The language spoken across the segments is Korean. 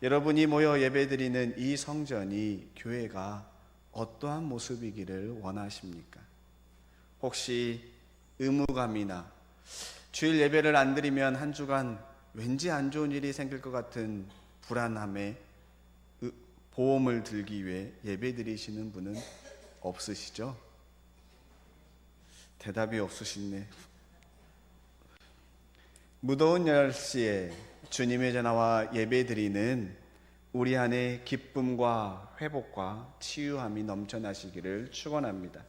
여러분이 모여 예배드리는 이 성전이 교회가 어떠한 모습이기를 원하십니까? 혹시 의무감이나 주일 예배를 안 드리면 한 주간 왠지 안 좋은 일이 생길 것 같은 불안함에 보험을 들기 위해 예배 드리시는 분은 없으시죠? 대답이 없으시네. 무더운 날씨에 주님의 전화와 예배 드리는 우리 안에 기쁨과 회복과 치유함이 넘쳐나시기를 축원합니다.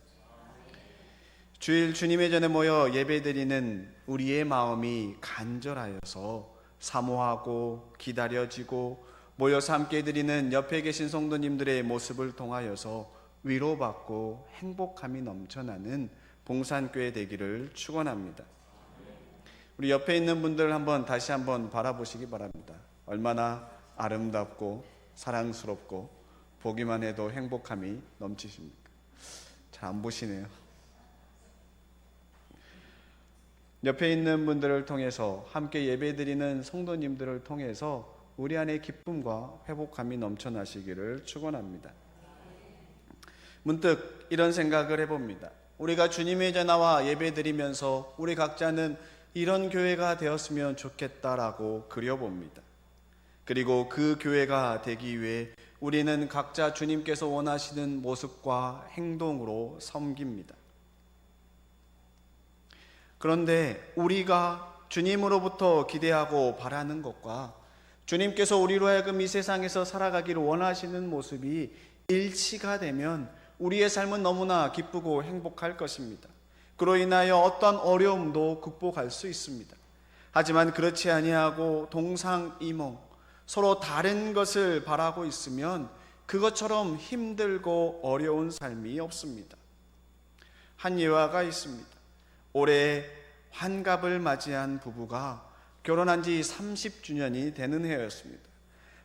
주일 주님의 전에 모여 예배 드리는 우리의 마음이 간절하여서 사모하고 기다려지고 모여서 함께 드리는 옆에 계신 성도님들의 모습을 통하여서 위로받고 행복함이 넘쳐나는 봉산교회 되기를 축원합니다. 우리 옆에 있는 분들 다시 한번 바라보시기 바랍니다. 얼마나 아름답고 사랑스럽고 보기만 해도 행복함이 넘치십니까? 잘 안 보시네요. 옆에 있는 분들을 통해서 함께 예배드리는 성도님들을 통해서 우리 안에 기쁨과 회복감이 넘쳐나시기를 축원합니다. 문득 이런 생각을 해봅니다. 우리가 주님의 전화와 예배드리면서 우리 각자는 이런 교회가 되었으면 좋겠다라고 그려봅니다. 그리고 그 교회가 되기 위해 우리는 각자 주님께서 원하시는 모습과 행동으로 섬깁니다. 그런데 우리가 주님으로부터 기대하고 바라는 것과 주님께서 우리로 하여금 이 세상에서 살아가기를 원하시는 모습이 일치가 되면 우리의 삶은 너무나 기쁘고 행복할 것입니다. 그로 인하여 어떤 어려움도 극복할 수 있습니다. 하지만 그렇지 아니하고 동상이몽, 서로 다른 것을 바라고 있으면 그것처럼 힘들고 어려운 삶이 없습니다. 한 예화가 있습니다. 올해 환갑을 맞이한 부부가 결혼한 지 30주년이 되는 해였습니다.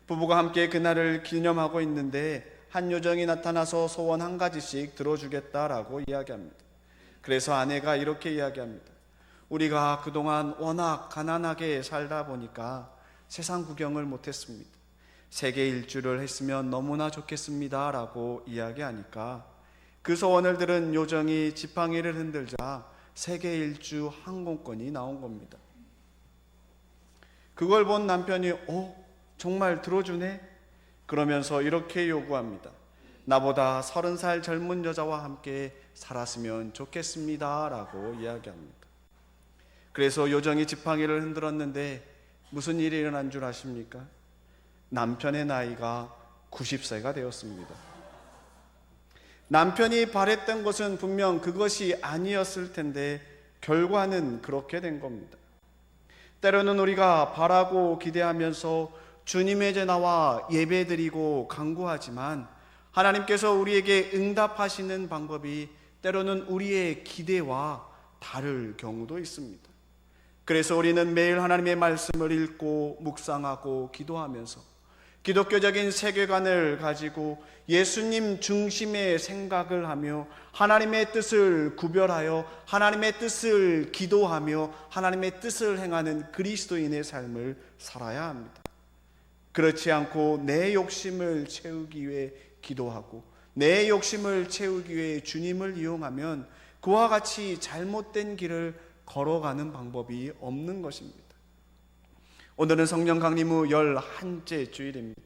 부부가 함께 그날을 기념하고 있는데 한 요정이 나타나서 소원 한 가지씩 들어주겠다라고 이야기합니다. 그래서 아내가 이렇게 이야기합니다. 우리가 그동안 워낙 가난하게 살다 보니까 세상 구경을 못했습니다. 세계 일주를 했으면 너무나 좋겠습니다 라고 이야기하니까 그 소원을 들은 요정이 지팡이를 흔들자 세계 일주 항공권이 나온 겁니다. 그걸 본 남편이 정말 들어주네? 그러면서 이렇게 요구합니다. 나보다 30살 젊은 여자와 함께 살았으면 좋겠습니다 라고 이야기합니다. 그래서 요정이 지팡이를 흔들었는데 무슨 일이 일어난 줄 아십니까? 남편의 나이가 90세가 되었습니다. 남편이 바랬던 것은 분명 그것이 아니었을 텐데 결과는 그렇게 된 겁니다. 때로는 우리가 바라고 기대하면서 주님의 전화와 예배드리고 간구하지만 하나님께서 우리에게 응답하시는 방법이 때로는 우리의 기대와 다를 경우도 있습니다. 그래서 우리는 매일 하나님의 말씀을 읽고 묵상하고 기도하면서 기독교적인 세계관을 가지고 예수님 중심의 생각을 하며 하나님의 뜻을 구별하여 하나님의 뜻을 기도하며 하나님의 뜻을 행하는 그리스도인의 삶을 살아야 합니다. 그렇지 않고 내 욕심을 채우기 위해 기도하고 내 욕심을 채우기 위해 주님을 이용하면 그와 같이 잘못된 길을 걸어가는 방법이 없는 것입니다. 오늘은 성령 강림 후 11째 주일입니다.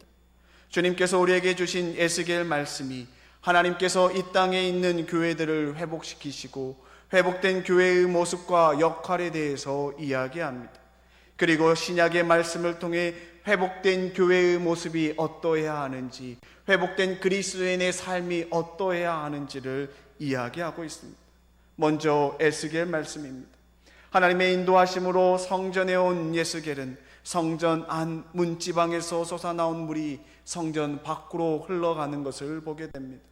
주님께서 우리에게 주신 에스겔 말씀이 하나님께서 이 땅에 있는 교회들을 회복시키시고 회복된 교회의 모습과 역할에 대해서 이야기합니다. 그리고 신약의 말씀을 통해 회복된 교회의 모습이 어떠해야 하는지, 회복된 그리스도인의 삶이 어떠해야 하는지를 이야기하고 있습니다. 먼저 에스겔 말씀입니다. 하나님의 인도하심으로 성전에 온 에스겔은 성전 안 문지방에서 솟아나온 물이 성전 밖으로 흘러가는 것을 보게 됩니다.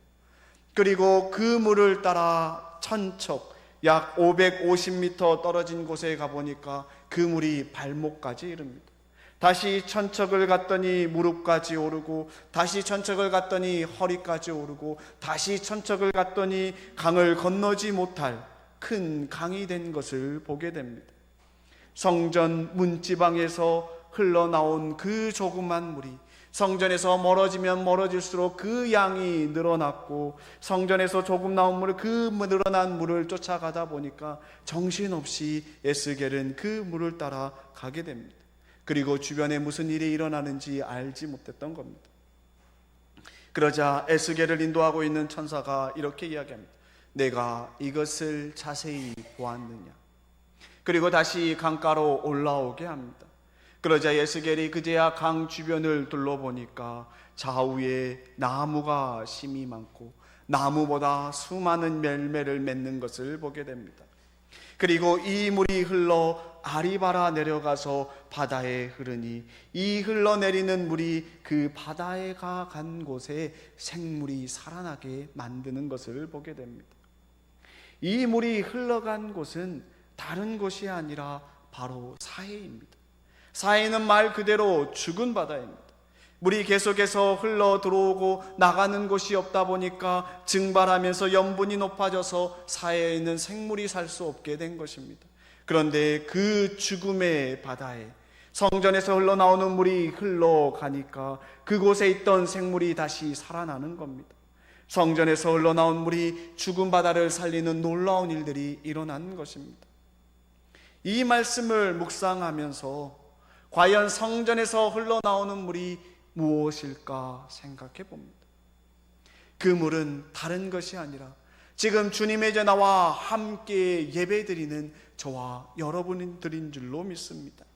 그리고 그 물을 따라 천척 약 550m 떨어진 곳에 가보니까 그 물이 발목까지 이릅니다. 다시 천척을 갔더니 무릎까지 오르고 다시 천척을 갔더니 허리까지 오르고 다시 천척을 갔더니 강을 건너지 못할 큰 강이 된 것을 보게 됩니다. 성전 문지방에서 흘러나온 그 조그만 물이 성전에서 멀어지면 멀어질수록 그 양이 늘어났고, 성전에서 조금 나온 물을, 그 늘어난 물을 쫓아가다 보니까 정신없이 에스겔은 그 물을 따라 가게 됩니다. 그리고 주변에 무슨 일이 일어나는지 알지 못했던 겁니다. 그러자 에스겔을 인도하고 있는 천사가 이렇게 이야기합니다. 내가 이것을 자세히 보았느냐. 그리고 다시 강가로 올라오게 합니다. 그러자 에스겔이 그제야 강 주변을 둘러보니까 좌우에 나무가 심이 많고 나무보다 수많은 열매를 맺는 것을 보게 됩니다. 그리고 이 물이 흘러 아리바라 내려가서 바다에 흐르니 이 흘러내리는 물이 그 바다에 간 곳에 생물이 살아나게 만드는 것을 보게 됩니다. 이 물이 흘러간 곳은 다른 곳이 아니라 바로 사해입니다. 사해는 말 그대로 죽은 바다입니다. 물이 계속해서 흘러 들어오고 나가는 곳이 없다 보니까 증발하면서 염분이 높아져서 사해에 있는 생물이 살 수 없게 된 것입니다. 그런데 그 죽음의 바다에 성전에서 흘러나오는 물이 흘러가니까 그곳에 있던 생물이 다시 살아나는 겁니다. 성전에서 흘러나온 물이 죽은 바다를 살리는 놀라운 일들이 일어난 것입니다. 이 말씀을 묵상하면서 과연 성전에서 흘러나오는 물이 무엇일까 생각해 봅니다. 그 물은 다른 것이 아니라 지금 주님의 전하와 함께 예배드리는 저와 여러분들인 줄로 믿습니다.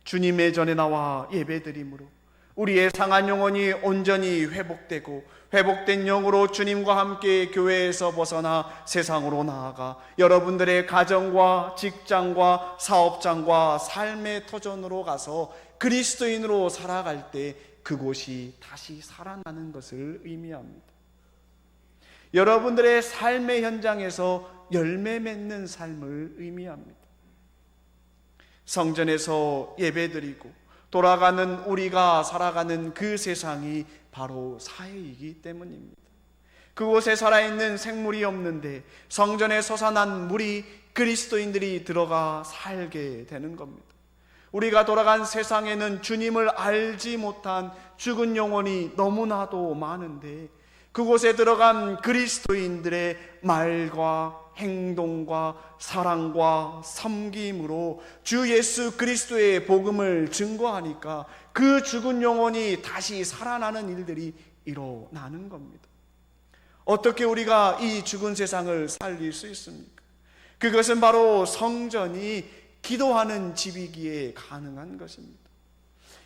주님의 전에 나와 예배드림으로 우리의 상한 영혼이 온전히 회복되고 회복된 영으로 주님과 함께 교회에서 벗어나 세상으로 나아가 여러분들의 가정과 직장과 사업장과 삶의 터전으로 가서 그리스도인으로 살아갈 때 그곳이 다시 살아나는 것을 의미합니다. 여러분들의 삶의 현장에서 열매 맺는 삶을 의미합니다. 성전에서 예배드리고 돌아가는 우리가 살아가는 그 세상이 바로 사해이기 때문입니다. 그곳에 살아있는 생물이 없는데 성전에 솟아난 물이 그리스도인들이 들어가 살게 되는 겁니다. 우리가 돌아간 세상에는 주님을 알지 못한 죽은 영혼이 너무나도 많은데 그곳에 들어간 그리스도인들의 말과 행동과 사랑과 섬김으로 주 예수 그리스도의 복음을 증거하니까 그 죽은 영혼이 다시 살아나는 일들이 일어나는 겁니다. 어떻게 우리가 이 죽은 세상을 살릴 수 있습니까? 그것은 바로 성전이 기도하는 집이기에 가능한 것입니다.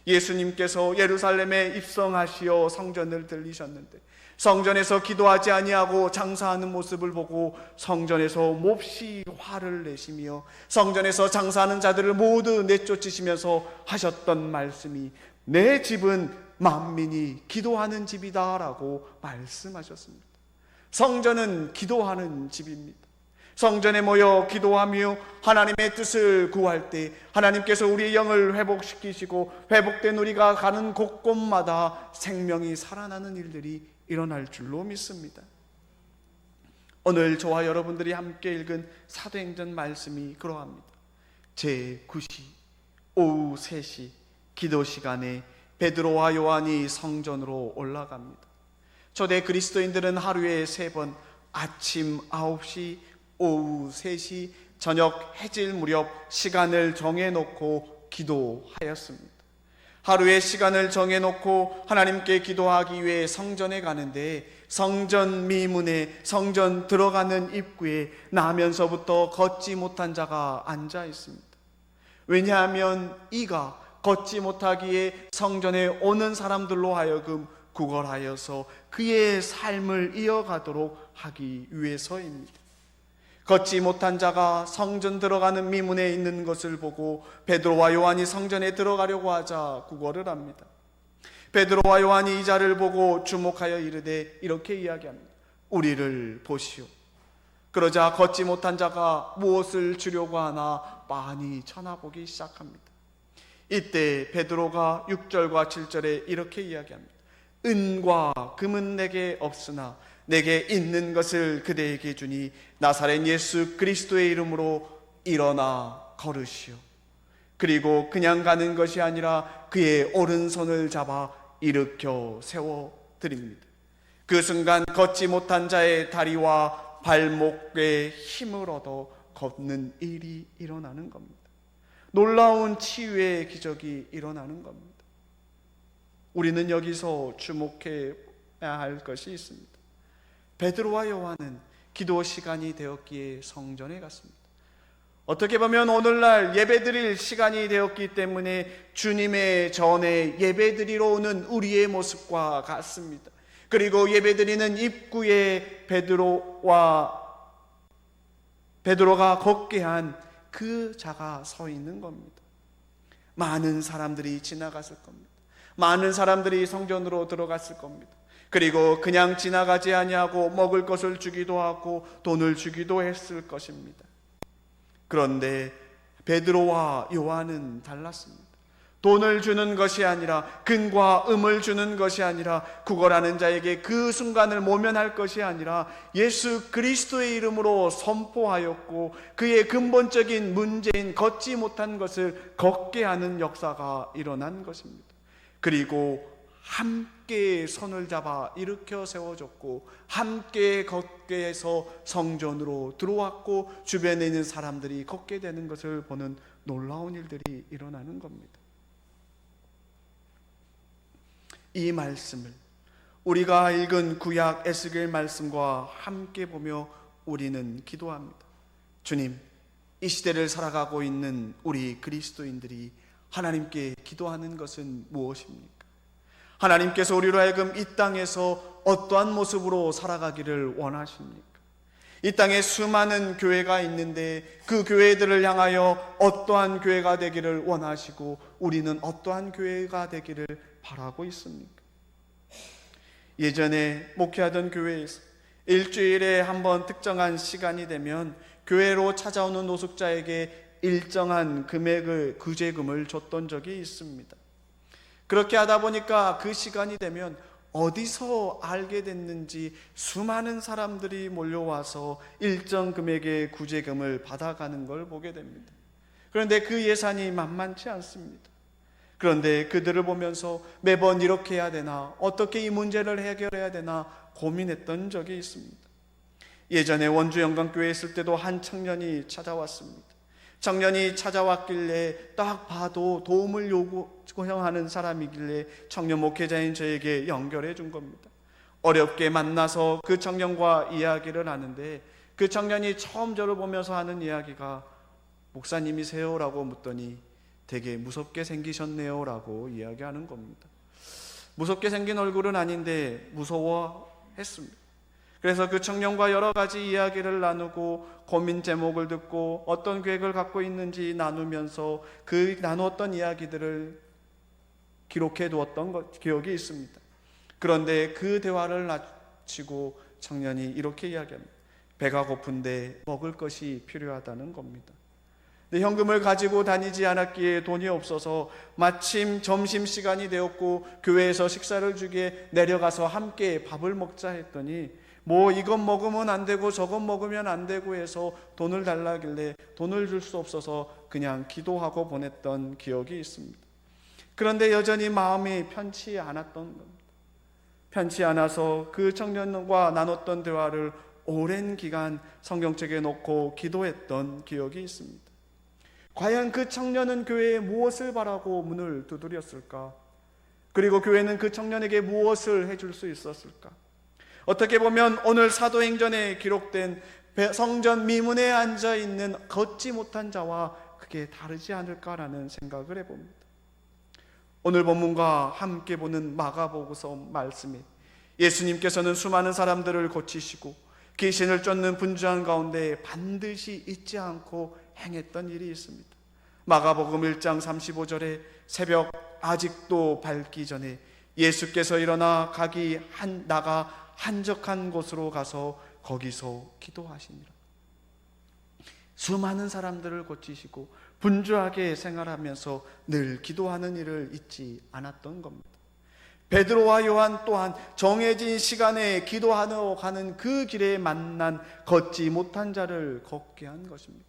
예수님께서 예루살렘에 입성하시어 성전을 들리셨는데 성전에서 기도하지 아니하고 장사하는 모습을 보고 성전에서 몹시 화를 내시며 성전에서 장사하는 자들을 모두 내쫓으시면서 하셨던 말씀이 내 집은 만민이 기도하는 집이다 라고 말씀하셨습니다. 성전은 기도하는 집입니다. 성전에 모여 기도하며 하나님의 뜻을 구할 때 하나님께서 우리의 영을 회복시키시고 회복된 우리가 가는 곳곳마다 생명이 살아나는 일들이 일어날 줄로 믿습니다. 오늘 저와 여러분들이 함께 읽은 사도행전 말씀이 그러합니다. 제9시 오후 3시 기도 시간에 베드로와 요한이 성전으로 올라갑니다. 초대 그리스도인들은 하루에 3번 아침 9시, 오후 3시, 저녁 해질 무렵 시간을 정해놓고 기도하였습니다. 하루의 시간을 정해놓고 하나님께 기도하기 위해 성전에 가는데 성전 미문에 성전 들어가는 입구에 나면서부터 걷지 못한 자가 앉아 있습니다. 왜냐하면 이가 걷지 못하기에 성전에 오는 사람들로 하여금 구걸하여서 그의 삶을 이어가도록 하기 위해서입니다. 걷지 못한 자가 성전 들어가는 미문에 있는 것을 보고 베드로와 요한이 성전에 들어가려고 하자 구걸을 합니다. 베드로와 요한이 이 자를 보고 주목하여 이르되 이렇게 이야기합니다. 우리를 보시오. 그러자 걷지 못한 자가 무엇을 주려고 하나 빤히 쳐다보기 시작합니다. 이때 베드로가 6절과 7절에 이렇게 이야기합니다. 은과 금은 내게 없으나 내게 있는 것을 그대에게 주니 나사렛 예수 그리스도의 이름으로 일어나 걸으시오. 그리고 그냥 가는 것이 아니라 그의 오른손을 잡아 일으켜 세워드립니다. 그 순간 걷지 못한 자의 다리와 발목에 힘을 얻어 걷는 일이 일어나는 겁니다. 놀라운 치유의 기적이 일어나는 겁니다. 우리는 여기서 주목해야 할 것이 있습니다. 베드로와 요한은 기도 시간이 되었기에 성전에 갔습니다. 어떻게 보면 오늘날 예배드릴 시간이 되었기 때문에 주님의 전에 예배드리러 오는 우리의 모습과 같습니다. 그리고 예배드리는 입구에 베드로가 걷게 한 그 자가 서 있는 겁니다. 많은 사람들이 지나갔을 겁니다. 많은 사람들이 성전으로 들어갔을 겁니다. 그리고 그냥 지나가지 아니하고 먹을 것을 주기도 하고 돈을 주기도 했을 것입니다. 그런데 베드로와 요한은 달랐습니다. 돈을 주는 것이 아니라, 금과 음을 주는 것이 아니라, 구걸하는 자에게 그 순간을 모면할 것이 아니라 예수 그리스도의 이름으로 선포하였고, 그의 근본적인 문제인 걷지 못한 것을 걷게 하는 역사가 일어난 것입니다. 그리고 함께 손을 잡아 일으켜 세워줬고, 함께 걷게 해서 성전으로 들어왔고, 주변에 있는 사람들이 걷게 되는 것을 보는 놀라운 일들이 일어나는 겁니다. 이 말씀을 우리가 읽은 구약 에스겔 말씀과 함께 보며 우리는 기도합니다. 주님, 이 시대를 살아가고 있는 우리 그리스도인들이 하나님께 기도하는 것은 무엇입니까? 하나님께서 우리로 하여금 이 땅에서 어떠한 모습으로 살아가기를 원하십니까? 이 땅에 수많은 교회가 있는데 그 교회들을 향하여 어떠한 교회가 되기를 원하시고 우리는 어떠한 교회가 되기를 바라고 있습니까? 예전에 목회하던 교회에서 일주일에 한 번 특정한 시간이 되면 교회로 찾아오는 노숙자에게 일정한 금액을 구제금을 줬던 적이 있습니다. 그렇게 하다 보니까 그 시간이 되면 어디서 알게 됐는지 수많은 사람들이 몰려와서 일정 금액의 구제금을 받아가는 걸 보게 됩니다. 그런데 그 예산이 만만치 않습니다. 그런데 그들을 보면서 매번 이렇게 해야 되나, 어떻게 이 문제를 해결해야 되나 고민했던 적이 있습니다. 예전에 원주 영광교회에 있을 때도 한 청년이 찾아왔습니다. 청년이 찾아왔길래 딱 봐도 도움을 요구하는 사람이길래 청년 목회자인 저에게 연결해 준 겁니다. 어렵게 만나서 그 청년과 이야기를 하는데 그 청년이 처음 저를 보면서 하는 이야기가 목사님이세요? 라고 묻더니 되게 무섭게 생기셨네요 라고 이야기하는 겁니다. 무섭게 생긴 얼굴은 아닌데 무서워했습니다. 그래서 그 청년과 여러 가지 이야기를 나누고 고민 제목을 듣고 어떤 계획을 갖고 있는지 나누면서 그 나누었던 이야기들을 기록해 두었던 기억이 있습니다. 그런데 그 대화를 마치고 청년이 이렇게 이야기합니다. 배가 고픈데 먹을 것이 필요하다는 겁니다. 근데 현금을 가지고 다니지 않았기에 돈이 없어서 마침 점심시간이 되었고 교회에서 식사를 주기에 내려가서 함께 밥을 먹자 했더니 뭐 이것 먹으면 안 되고 저것 먹으면 안 되고 해서 돈을 달라길래 돈을 줄 수 없어서 그냥 기도하고 보냈던 기억이 있습니다. 그런데 여전히 마음이 편치 않았던 겁니다. 편치 않아서 그 청년과 나눴던 대화를 오랜 기간 성경책에 놓고 기도했던 기억이 있습니다. 과연 그 청년은 교회에 무엇을 바라고 문을 두드렸을까? 그리고 교회는 그 청년에게 무엇을 해줄 수 있었을까? 어떻게 보면 오늘 사도행전에 기록된 성전 미문에 앉아있는 걷지 못한 자와 그게 다르지 않을까라는 생각을 해봅니다. 오늘 본문과 함께 보는 마가복음서 말씀에 예수님께서는 수많은 사람들을 고치시고 귀신을 쫓는 분주한 가운데 반드시 잊지 않고 행했던 일이 있습니다. 마가복음 1장 35절에 새벽 아직도 밝기 전에 예수께서 일어나 나가 한적한 곳으로 가서 거기서 기도하시니라. 수많은 사람들을 고치시고 분주하게 생활하면서 늘 기도하는 일을 잊지 않았던 겁니다. 베드로와 요한 또한 정해진 시간에 기도하러 가는 그 길에 만난 걷지 못한 자를 걷게 한 것입니다.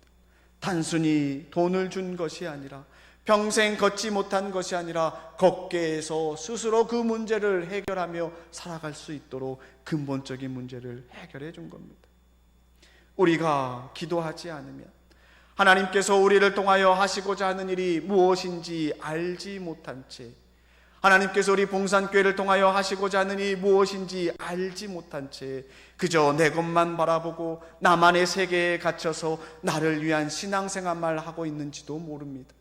단순히 돈을 준 것이 아니라 평생 걷지 못한 것이 아니라 걷게 해서 스스로 그 문제를 해결하며 살아갈 수 있도록 근본적인 문제를 해결해 준 겁니다. 우리가 기도하지 않으면 하나님께서 우리를 통하여 하시고자 하는 일이 무엇인지 알지 못한 채, 하나님께서 우리 봉산교회를 통하여 하시고자 하는 일이 무엇인지 알지 못한 채 그저 내 것만 바라보고 나만의 세계에 갇혀서 나를 위한 신앙생활만 하고 있는지도 모릅니다.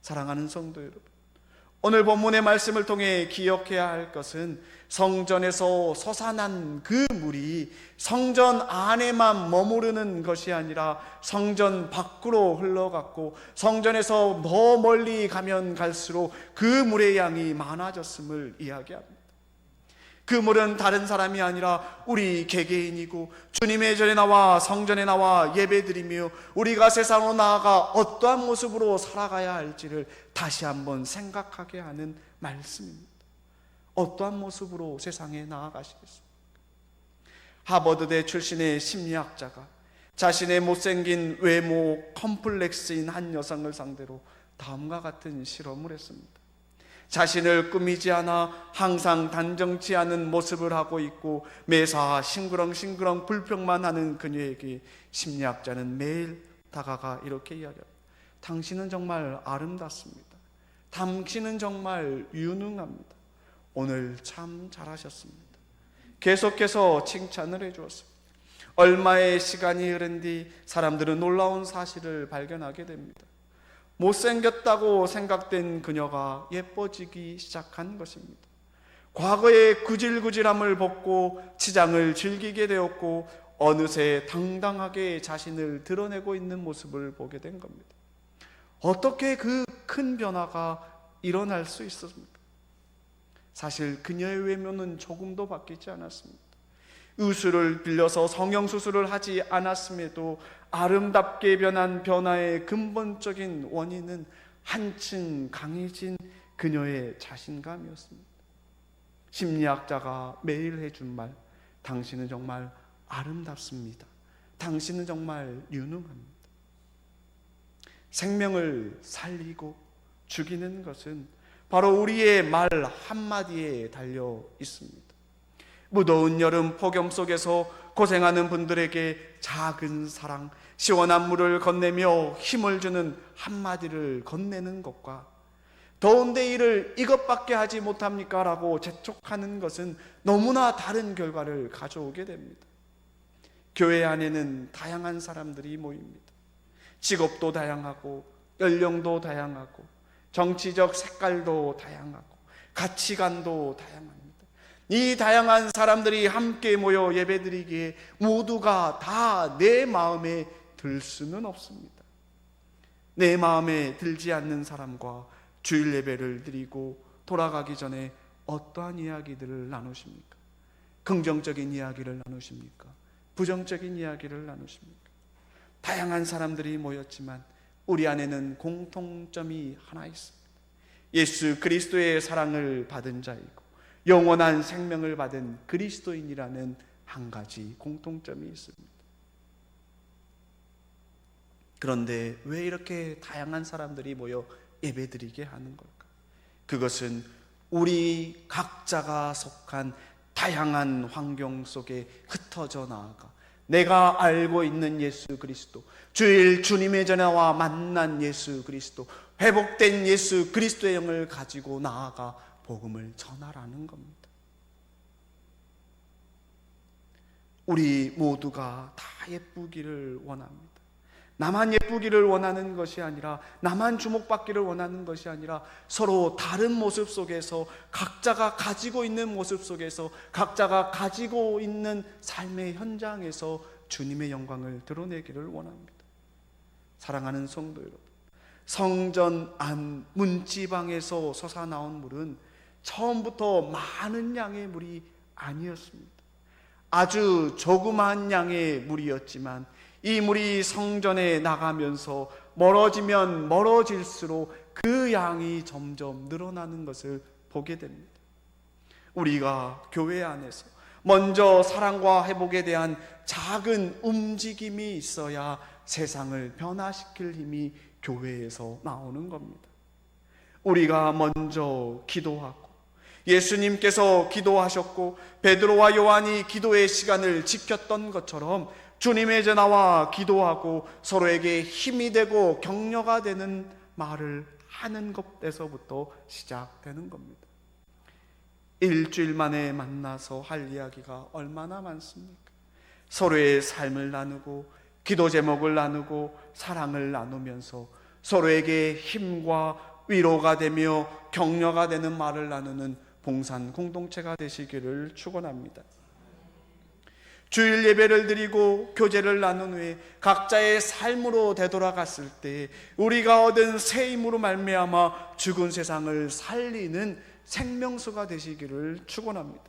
사랑하는 성도 여러분, 오늘 본문의 말씀을 통해 기억해야 할 것은 성전에서 솟아난 그 물이 성전 안에만 머무르는 것이 아니라 성전 밖으로 흘러갔고, 성전에서 더 멀리 가면 갈수록 그 물의 양이 많아졌음을 이야기합니다. 그 물은 다른 사람이 아니라 우리 개개인이고, 주님의 전에 나와 성전에 나와 예배드리며 우리가 세상으로 나아가 어떠한 모습으로 살아가야 할지를 다시 한번 생각하게 하는 말씀입니다. 어떠한 모습으로 세상에 나아가시겠습니까? 하버드대 출신의 심리학자가 자신의 못생긴 외모 컴플렉스인 한 여성을 상대로 다음과 같은 실험을 했습니다. 자신을 꾸미지 않아 항상 단정치 않은 모습을 하고 있고 매사 싱그렁 불평만 하는 그녀에게 심리학자는 매일 다가가 이렇게 이야기합니다. 당신은 정말 아름답습니다. 당신은 정말 유능합니다. 오늘 참 잘하셨습니다. 계속해서 칭찬을 해주었습니다. 얼마의 시간이 흐른 뒤 사람들은 놀라운 사실을 발견하게 됩니다. 못생겼다고 생각된 그녀가 예뻐지기 시작한 것입니다. 과거의 구질구질함을 벗고 치장을 즐기게 되었고 어느새 당당하게 자신을 드러내고 있는 모습을 보게 된 겁니다. 어떻게 그 큰 변화가 일어날 수 있었습니까? 사실 그녀의 외모는 조금도 바뀌지 않았습니다. 의술을 빌려서 성형수술을 하지 않았음에도 아름답게 변한 변화의 근본적인 원인은 한층 강해진 그녀의 자신감이었습니다. 심리학자가 매일 해준 말, 당신은 정말 아름답습니다. 당신은 정말 유능합니다. 생명을 살리고 죽이는 것은 바로 우리의 말 한마디에 달려 있습니다. 무더운 여름 폭염 속에서 고생하는 분들에게 작은 사랑, 시원한 물을 건네며 힘을 주는 한마디를 건네는 것과 더운데 일을 이것밖에 하지 못합니까? 라고 재촉하는 것은 너무나 다른 결과를 가져오게 됩니다. 교회 안에는 다양한 사람들이 모입니다. 직업도 다양하고 연령도 다양하고 정치적 색깔도 다양하고 가치관도 다양합니다. 이 다양한 사람들이 함께 모여 예배드리기에 모두가 다 내 마음에 들 수는 없습니다. 내 마음에 들지 않는 사람과 주일 예배를 드리고 돌아가기 전에 어떠한 이야기들을 나누십니까? 긍정적인 이야기를 나누십니까? 부정적인 이야기를 나누십니까? 다양한 사람들이 모였지만 우리 안에는 공통점이 하나 있습니다. 예수 그리스도의 사랑을 받은 자이고 영원한 생명을 받은 그리스도인이라는 한 가지 공통점이 있습니다. 그런데 왜 이렇게 다양한 사람들이 모여 예배드리게 하는 걸까? 그것은 우리 각자가 속한 다양한 환경 속에 흩어져 나아가 내가 알고 있는 예수 그리스도, 주일 주님의 전화와 만난 예수 그리스도, 회복된 예수 그리스도의 영을 가지고 나아가 복음을 전하라는 겁니다. 우리 모두가 다 예쁘기를 원합니다. 나만 예쁘기를 원하는 것이 아니라, 나만 주목받기를 원하는 것이 아니라 서로 다른 모습 속에서 각자가 가지고 있는 모습 속에서 각자가 가지고 있는 삶의 현장에서 주님의 영광을 드러내기를 원합니다. 사랑하는 성도 여러분, 성전 안 문지방에서 솟아나온 물은 처음부터 많은 양의 물이 아니었습니다. 아주 조그마한 양의 물이었지만 이 물이 성전에 나가면서 멀어지면 멀어질수록 그 양이 점점 늘어나는 것을 보게 됩니다. 우리가 교회 안에서 먼저 사랑과 회복에 대한 작은 움직임이 있어야 세상을 변화시킬 힘이 교회에서 나오는 겁니다. 우리가 먼저 기도하고 예수님께서 기도하셨고 베드로와 요한이 기도의 시간을 지켰던 것처럼 주님의 전화와 기도하고 서로에게 힘이 되고 격려가 되는 말을 하는 것에서부터 시작되는 겁니다. 일주일 만에 만나서 할 이야기가 얼마나 많습니까? 서로의 삶을 나누고 기도 제목을 나누고 사랑을 나누면서 서로에게 힘과 위로가 되며 격려가 되는 말을 나누는 봉산 공동체가 되시기를 축원합니다. 주일 예배를 드리고 교제를 나눈 후에 각자의 삶으로 되돌아갔을 때 우리가 얻은 새 힘으로 말미암아 죽은 세상을 살리는 생명수가 되시기를 축원합니다.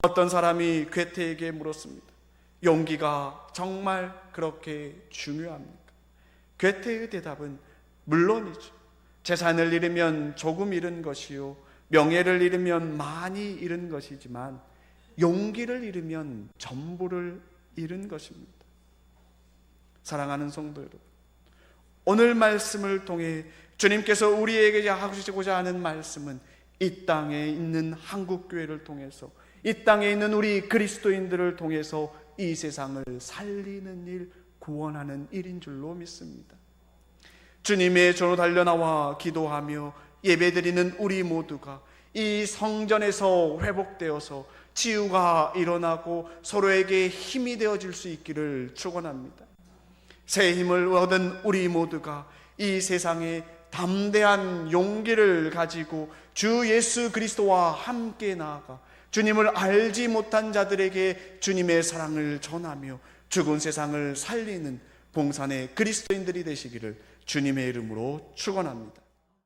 어떤 사람이 괴테에게 물었습니다. 용기가 정말 그렇게 중요합니까? 괴테의 대답은 물론이죠. 재산을 잃으면 조금 잃은 것이요 명예를 잃으면 많이 잃은 것이지만 용기를 잃으면 전부를 잃은 것입니다. 사랑하는 성도 여러분, 오늘 말씀을 통해 주님께서 우리에게 하시고자 하는 말씀은 이 땅에 있는 한국교회를 통해서 이 땅에 있는 우리 그리스도인들을 통해서 이 세상을 살리는 일, 구원하는 일인 줄로 믿습니다. 주님의 전으로 달려나와 기도하며 예배드리는 우리 모두가 이 성전에서 회복되어서 치유가 일어나고 서로에게 힘이 되어질 수 있기를 축원합니다. 새 힘을 얻은 우리 모두가 이 세상에 담대한 용기를 가지고 주 예수 그리스도와 함께 나아가 주님을 알지 못한 자들에게 주님의 사랑을 전하며 죽은 세상을 살리는 봉산의 그리스도인들이 되시기를 주님의 이름으로 축원합니다.